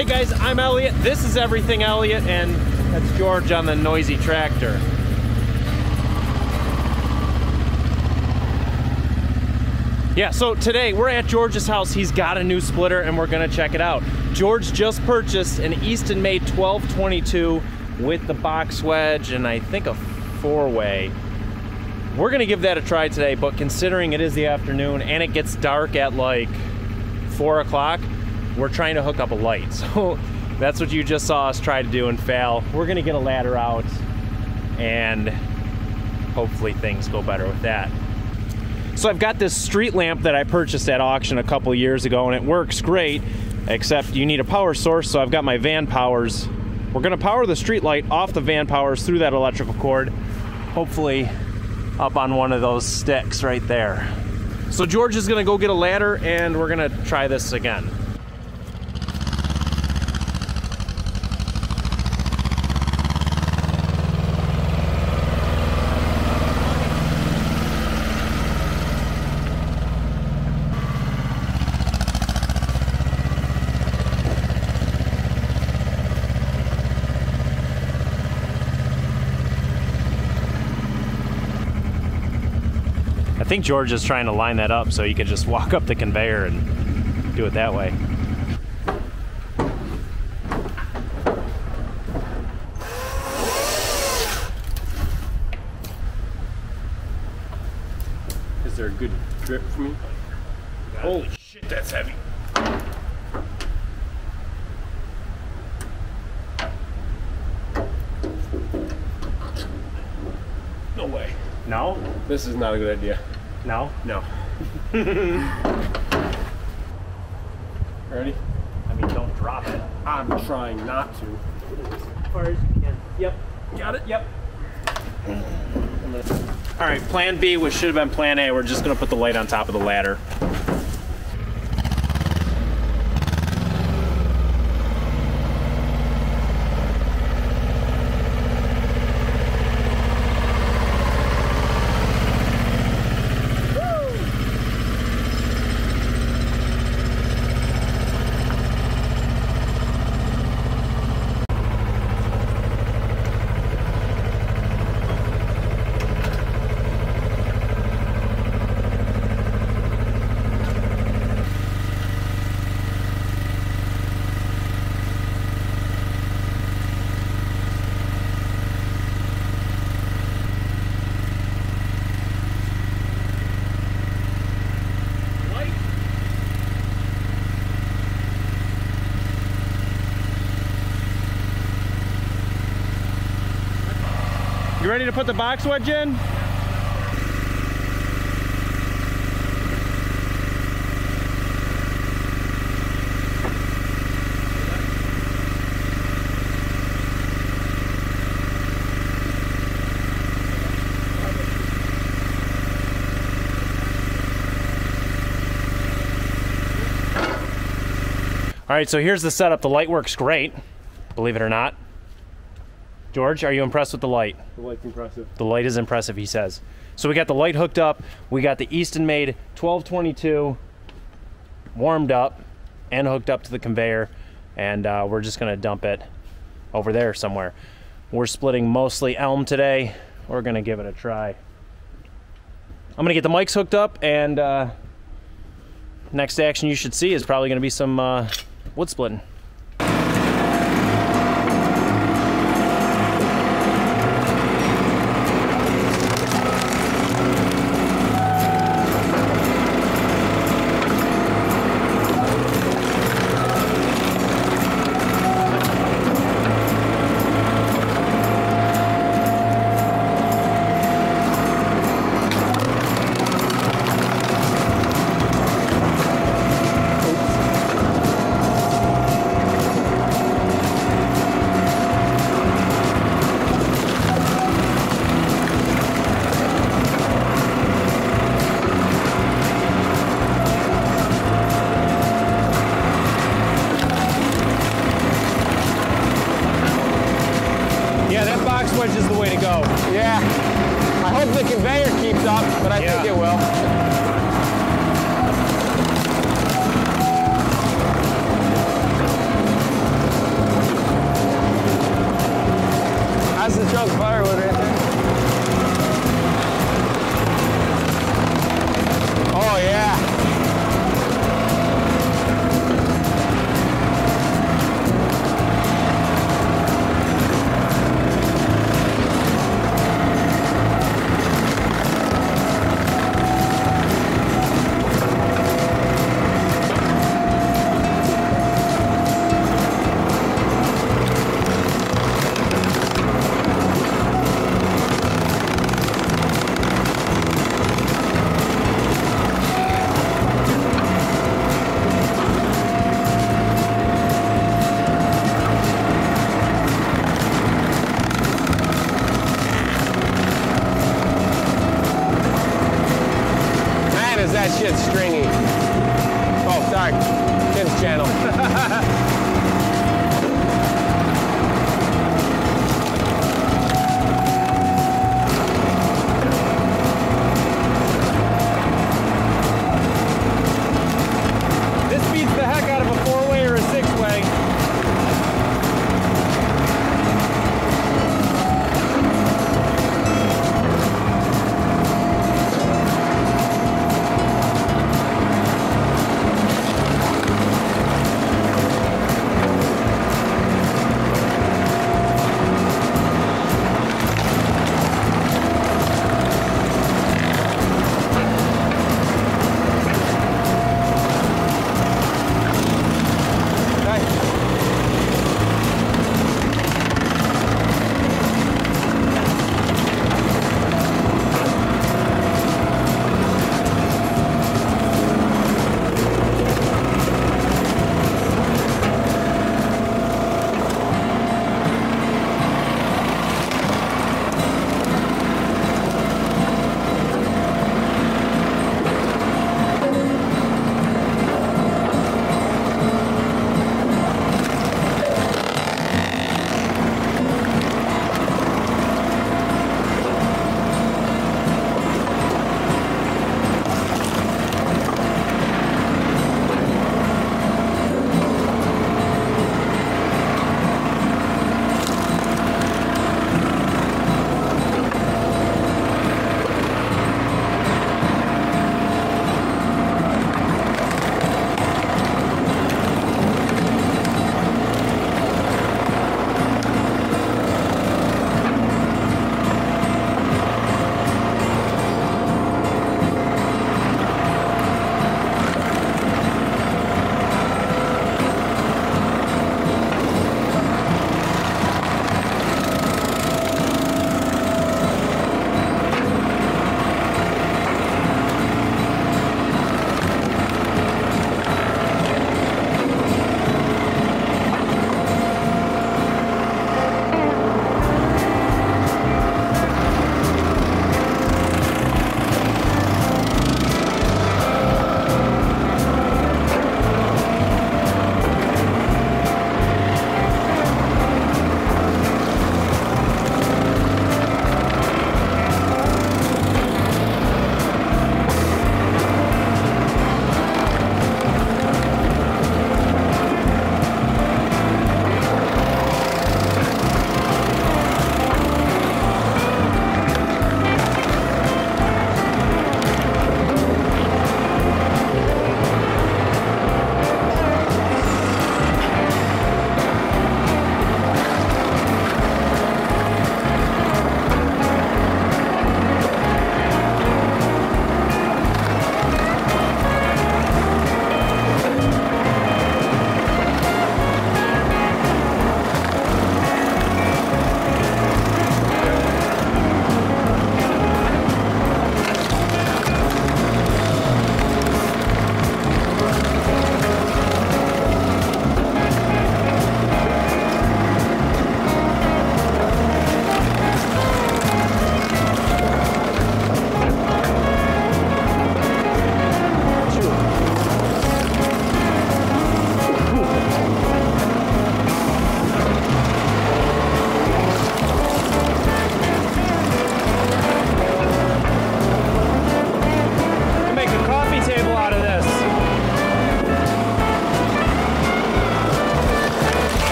Hey guys, I'm Elliott. This is Everything Elliott, and that's George on the noisy tractor. Yeah, so today we're at George's house. He's got a new splitter and we're gonna check it out. George just purchased an Eastonmade 1222 with the box wedge and I think a 4-way. We're gonna give that a try today, but considering it is the afternoon and it gets dark at like 4 o'clock, we're trying to hook up a light. So that's what you just saw us try to do and fail. We're gonna get a ladder out and hopefully things go better with that. So I've got this street lamp that I purchased at auction a couple years ago and it works great, except you need a power source, so I've got my van powers. We're gonna power the street light off the van powers through that electrical cord, hopefully up on one of those sticks right there. So George is gonna go get a ladder and we're gonna try this again. I think George is trying to line that up so you could just walk up the conveyor and do it that way. Is there a good grip for me? Holy shit, that's heavy. No way. No? This is not a good idea. No? No. Ready? I mean, don't drop it. I'm trying not to. As far as you can. Yep. Got it? Yep. All right, plan B, which should have been plan A, we're just gonna put the light on top of the ladder. You ready to put the box wedge in? All right, so here's the setup. The light works great, believe it or not. George, are you impressed with the light? The light's impressive. The light is impressive, he says. So we got the light hooked up. We got the Eastonmade 1222 warmed up and hooked up to the conveyor. And we're just gonna dump it over there somewhere. We're splitting mostly elm today. We're gonna give it a try. I'm gonna get the mics hooked up and next action you should see is probably gonna be some wood splitting. Wedge is the way to go. Yeah. I hope the conveyor keeps up, but I think it will.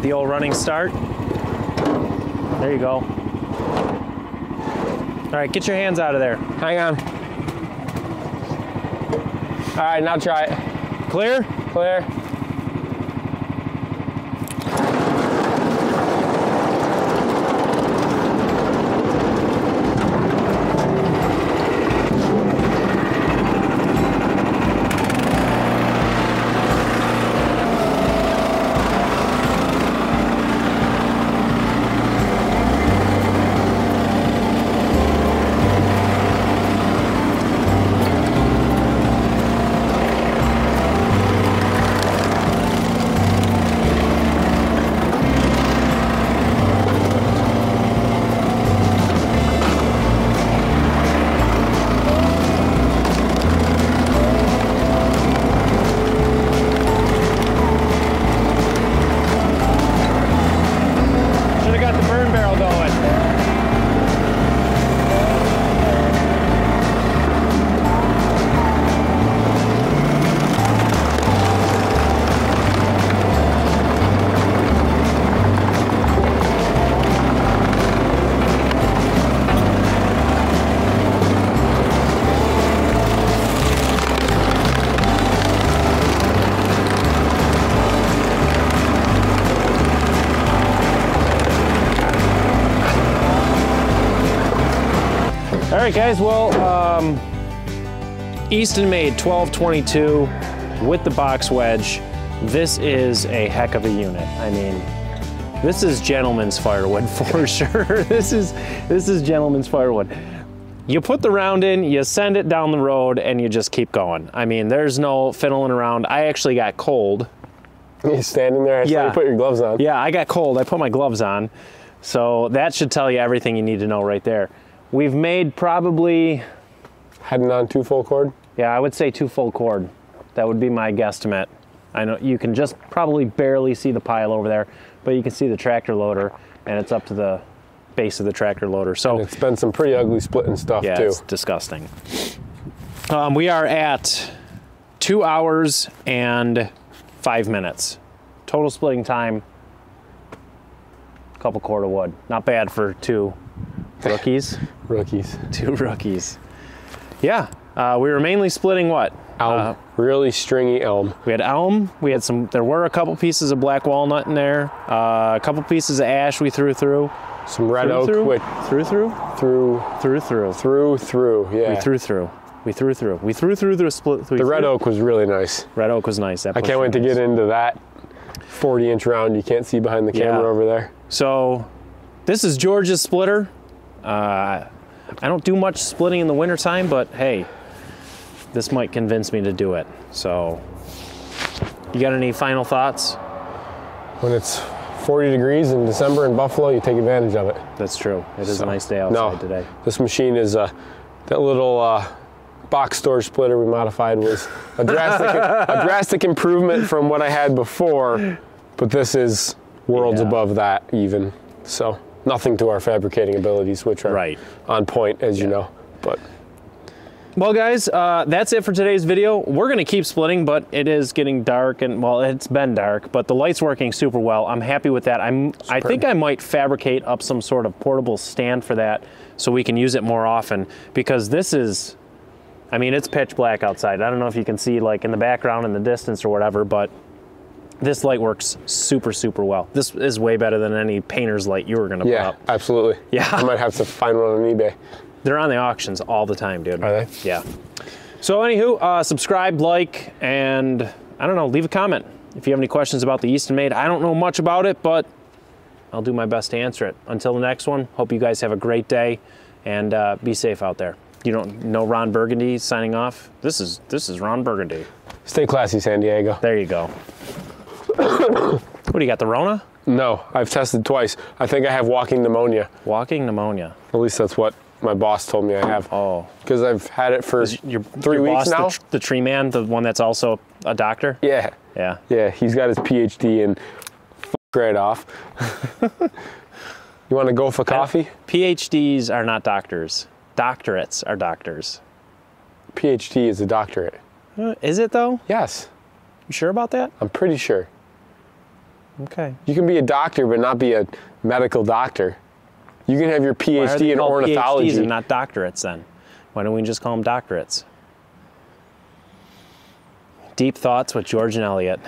the old running start. There you go. All right, get your hands out of there. Hang on. All right, now try it. Clear? Clear. All right, guys, well, Eastonmade 1222 with the box wedge. This is a heck of a unit. I mean, this is gentleman's firewood for sure. This is gentleman's firewood. You put the round in, you send it down the road, and you just keep going. I mean, there's no fiddling around. I actually got cold. You standing there? I saw you put your gloves on. Yeah, I got cold. I put my gloves on. So that should tell you everything you need to know right there. We've made probably... Heading on 2 full cord? Yeah, I would say 2 full cord. That would be my guesstimate. I know you can just probably barely see the pile over there, but you can see the tractor loader, and it's up to the base of the tractor loader. So and it's been some pretty ugly splitting stuff too. Yeah, it's disgusting. We are at 2 hours and 5 minutes. Total splitting time, a couple cord of wood. Not bad for 2 rookies. Rookies. 2 rookies. Yeah, we were mainly splitting what? Elm. Really stringy elm. We had elm. We had there were a couple pieces of black walnut in there. A couple pieces of ash we threw through. Some red oak. Through, which through. Yeah. We threw through. We threw through the split. The red oak was really nice. Red oak was nice. I can't wait to get into that 40-inch round you can't see behind the camera over there. So this is George's splitter. I don't do much splitting in the wintertime, but hey, this might convince me to do it. So, you got any final thoughts? When it's 40 degrees in December in Buffalo, you take advantage of it. That's true. It is a nice day outside today. This machine is, that little box storage splitter we modified was a drastic improvement from what I had before, but this is worlds above that even. So. Nothing to our fabricating abilities, which are on point, as you know. But well, guys, that's it for today's video. We're going to keep splitting, but it is getting dark, and well, it's been dark, but the light's working super well. I'm happy with that. I think I might fabricate up some sort of portable stand for that so we can use it more often, because this is, I mean, it's pitch black outside. I don't know if you can see like in the background in the distance or whatever, but this light works super, super well. This is way better than any painter's light you were gonna put up. Yeah, absolutely. Yeah. I might have to find one on eBay. They're on the auctions all the time, dude. Are they? Yeah. So anywho, subscribe, like, and I don't know, leave a comment. If you have any questions about the Eastonmade, I don't know much about it, but I'll do my best to answer it. Until the next one, hope you guys have a great day, and be safe out there. You don't know Ron Burgundy signing off? This is Ron Burgundy. Stay classy, San Diego. There you go. What do you got, the Rona? No, I've tested twice. I think I have walking pneumonia. Walking pneumonia. At least that's what my boss told me I have. Oh. Because I've had it for 3 weeks now. The tree man, the one that's also a doctor? Yeah. Yeah. Yeah, he's got his PhD and right off. You want to go for coffee? PhDs are not doctors. Doctorates are doctors. PhD is a doctorate. Is it though? Yes. You sure about that? I'm pretty sure. Okay. You can be a doctor, but not be a medical doctor. You can have your Why are PhD they in called ornithology. PhDs and not doctorates then? Why don't we just call them doctorates? Deep thoughts with George and Elliott.